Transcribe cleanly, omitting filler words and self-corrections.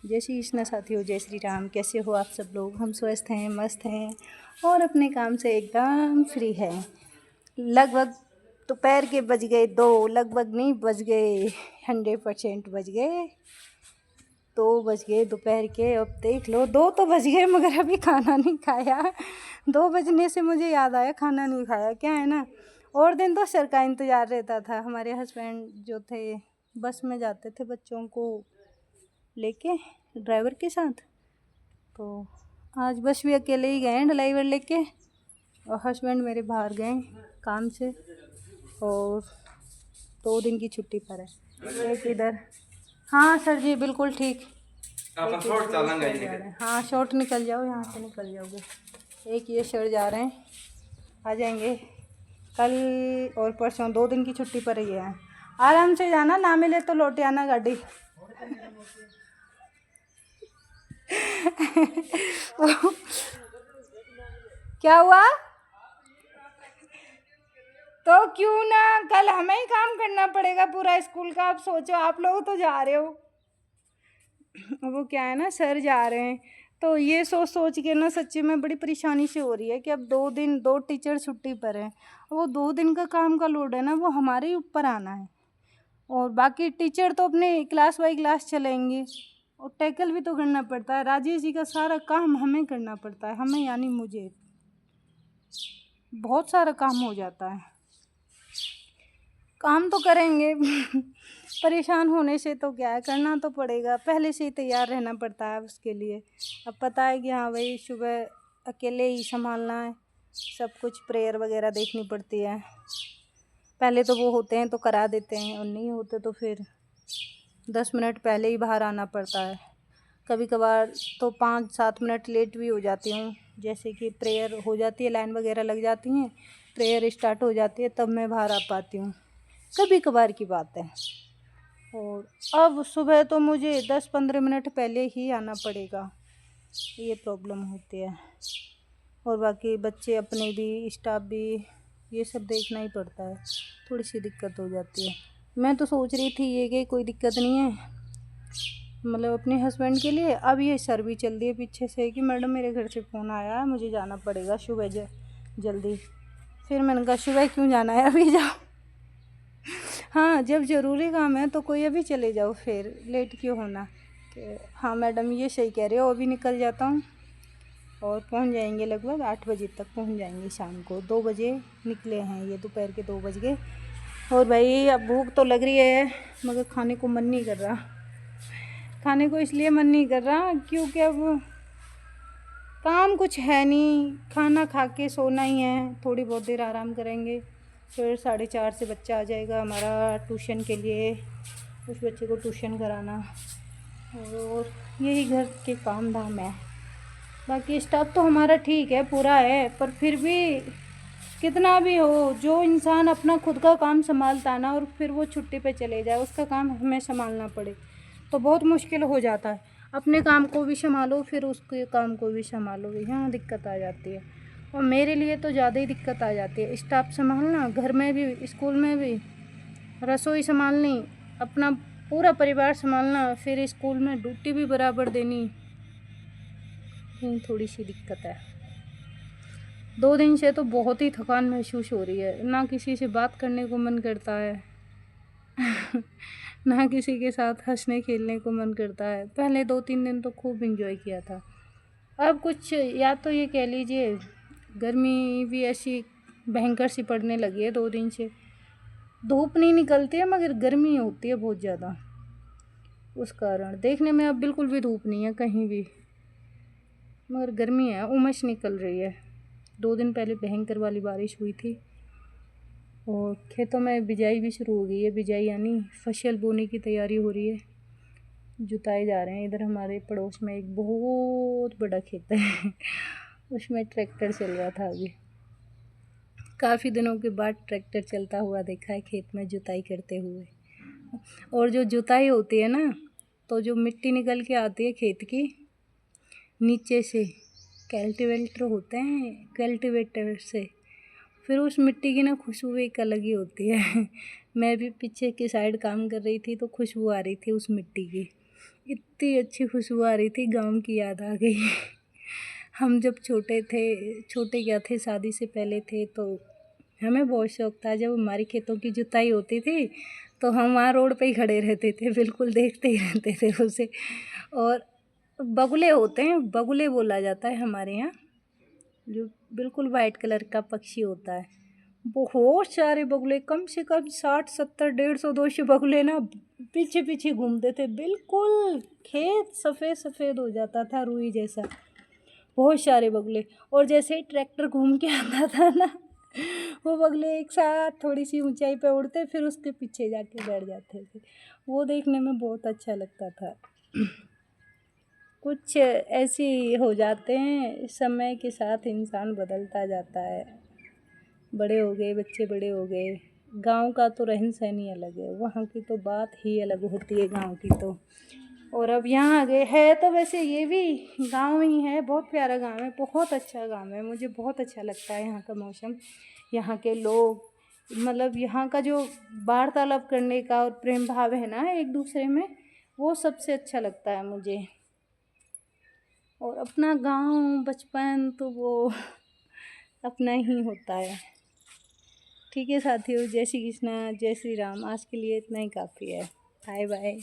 जय श्री कृष्ण साथियों, जय श्री राम। कैसे हो आप सब लोग? हम स्वस्थ हैं, मस्त हैं और अपने काम से एकदम फ्री हैं। लगभग दोपहर के बज गए 2, लगभग नहीं बज गए 100% बज गए 2 बज गए दोपहर के। अब देख लो 2 तो बज गए मगर अभी खाना नहीं खाया। 2 बजने से मुझे याद आया खाना नहीं खाया। क्या है ना, और दिन तो सर का इंतज़ार रहता था। हमारे हस्बैंड जो थे बस में जाते थे बच्चों को लेके ड्राइवर के साथ, तो आज बस भी अकेले ही गए हैं ड्राइवर लेके, और हस्बैंड मेरे बाहर गए काम से और 2 दिन की छुट्टी पर है। एक इधर, हाँ सर जी बिल्कुल ठीक। हाँ शॉर्ट निकल जाओ, यहाँ से निकल जाओगे। एक ये सर जा रहे हैं, आ जाएंगे कल और परसों। 2 दिन की छुट्टी पर ही है। आराम से जाना, ना मिले तो लौट आना गाड़ी। क्या हुआ? तो क्यों ना, कल हमें ही काम करना पड़ेगा पूरा स्कूल का। आप सोचो, आप लोग तो जा रहे हो। वो क्या है ना, सर जा रहे हैं तो ये सोच के ना सच्ची में बड़ी परेशानी से हो रही है कि अब 2 दिन 2 टीचर छुट्टी पर हैं। वो 2 दिन का काम का लोड है ना, वो हमारे ही ऊपर आना है। और बाकी टीचर तो अपने क्लास बाई क्लास चलेंगे और टैकल भी तो करना पड़ता है। राजेश जी का सारा काम हमें करना पड़ता है, हमें यानी मुझे बहुत सारा काम हो जाता है। काम तो करेंगे परेशान होने से तो क्या है, करना तो पड़ेगा। पहले से ही तैयार रहना पड़ता है उसके लिए। अब पता है कि हाँ भाई सुबह अकेले ही संभालना है सब कुछ, प्रेयर वगैरह देखनी पड़ती है। पहले तो वो होते हैं तो करा देते हैं, और नहीं होते तो फिर 10 मिनट पहले ही बाहर आना पड़ता है। कभी कभार तो 5-7 मिनट लेट भी हो जाती हूँ, जैसे कि प्रेयर हो जाती है, लाइन वगैरह लग जाती हैं, प्रेयर स्टार्ट हो जाती है, तब मैं बाहर आ पाती हूँ। कभी कभार की बात है। और अब सुबह तो मुझे 10-15 मिनट पहले ही आना पड़ेगा, ये प्रॉब्लम होती है। और बाकी बच्चे अपने भी, स्टाफ भी, ये सब देखना ही पड़ता है। थोड़ी सी दिक्कत हो जाती है। मैं तो सोच रही थी ये कि कोई दिक्कत नहीं है, मतलब अपने हस्बैंड के लिए। अब ये सर भी चल रही है पीछे से कि मैडम मेरे घर से फ़ोन आया है, मुझे जाना पड़ेगा सुबह जल्दी। फिर मैंने कहा सुबह क्यों जाना है, अभी जाओ। हाँ जब ज़रूरी काम है तो कोई अभी चले जाओ, फिर लेट क्यों होना। कि हाँ मैडम ये सही कह रहे हो, अभी निकल जाता हूँ और पहुँच जाएंगे, लगभग 8 बजे तक पहुँच जाएंगे। शाम को 2 बजे निकले हैं, ये दोपहर के 2 बज गए। और भाई अब भूख तो लग रही है मगर खाने को मन नहीं कर रहा। खाने को इसलिए मन नहीं कर रहा क्योंकि अब काम कुछ है नहीं, खाना खा के सोना ही है। थोड़ी बहुत देर आराम करेंगे, फिर 4:30 से बच्चा आ जाएगा हमारा ट्यूशन के लिए, उस बच्चे को ट्यूशन कराना, और यही घर के काम धाम है। बाकी स्टाफ तो हमारा ठीक है, पूरा है, पर फिर भी कितना भी हो, जो इंसान अपना खुद का काम संभालता है ना और फिर वो छुट्टी पे चले जाए, उसका काम हमें संभालना पड़े तो बहुत मुश्किल हो जाता है। अपने काम को भी संभालो फिर उसके काम को भी संभालो, यहाँ दिक्कत आ जाती है। और मेरे लिए तो ज़्यादा ही दिक्कत आ जाती है। स्टाफ संभालना, घर में भी, स्कूल में भी, रसोई संभालनी, अपना पूरा परिवार संभालना, फिर स्कूल में ड्यूटी भी बराबर देनी, थोड़ी सी दिक्कत है। 2 दिन से तो बहुत ही थकान महसूस हो रही है, ना किसी से बात करने को मन करता है ना किसी के साथ हंसने खेलने को मन करता है। पहले 2-3 दिन तो खूब एंजॉय किया था। अब कुछ, या तो ये कह लीजिए गर्मी भी ऐसी भयंकर सी पड़ने लगी है 2 दिन से। धूप नहीं निकलती है मगर गर्मी होती है बहुत ज़्यादा, उस कारण देखने में अब बिल्कुल भी धूप नहीं है कहीं भी, मगर गर्मी है, उमस निकल रही है। 2 दिन पहले भयंकर वाली बारिश हुई थी और खेतों में बिजाई भी शुरू हो गई है। बिजाई यानी फसल बोने की तैयारी हो रही है, जुताए जा रहे हैं। इधर हमारे पड़ोस में एक बहुत बड़ा खेत है उसमें ट्रैक्टर चल रहा था। अभी काफ़ी दिनों के बाद ट्रैक्टर चलता हुआ देखा है खेत में जुताई करते हुए। और जो जुताई होती है ना, तो जो मिट्टी निकल के आती है खेत की नीचे से, कल्टीवेटर होते हैं, कल्टीवेटर से, फिर उस मिट्टी की ना खुशबू एक अलग ही होती है मैं भी पीछे की साइड काम कर रही थी तो खुशबू आ रही थी उस मिट्टी की, इतनी अच्छी खुशबू आ रही थी, गाँव की याद आ गई। हम जब छोटे क्या थे, शादी से पहले थे, तो हमें बहुत शौक था। जब हमारी खेतों की जुताई होती थी तो हम वहाँ रोड पे ही खड़े रहते थे, बिल्कुल देखते ही रहते थे उसे। और बगुले होते हैं, बगुले बोला जाता है हमारे यहाँ, जो बिल्कुल वाइट कलर का पक्षी होता है। बहुत सारे बगुले, कम से कम 60 70 150 200 बगुले ना पीछे पीछे घूमते थे, बिल्कुल खेत सफ़ेद सफ़ेद हो जाता था, रुई जैसा। बहुत सारे बगुले, और जैसे ही ट्रैक्टर घूम के आता था ना, वो बगुले एक साथ थोड़ी सी ऊंचाई पे उड़ते, फिर उसके पीछे जाके बैठ जाते थे। वो देखने में बहुत अच्छा लगता था। कुछ ऐसे हो जाते हैं, समय के साथ इंसान बदलता जाता है। बड़े हो गए, बच्चे बड़े हो गए। गांव का तो रहन सहन ही अलग है, वहाँ की तो बात ही अलग होती है गांव की तो। और अब यहाँ आ गए, है तो वैसे ये भी गांव ही है, बहुत प्यारा गांव है, बहुत अच्छा गांव है, मुझे बहुत अच्छा लगता है यहाँ का मौसम, यहाँ के लोग, मतलब यहाँ का जो वार्तालाप करने का और प्रेम भाव है ना एक दूसरे में, वो सबसे अच्छा लगता है मुझे। और अपना गांव बचपन तो वो अपना ही होता है। ठीक है साथियों, जय श्री कृष्णा, जय श्री राम। आज के लिए इतना ही काफ़ी है। Bye bye.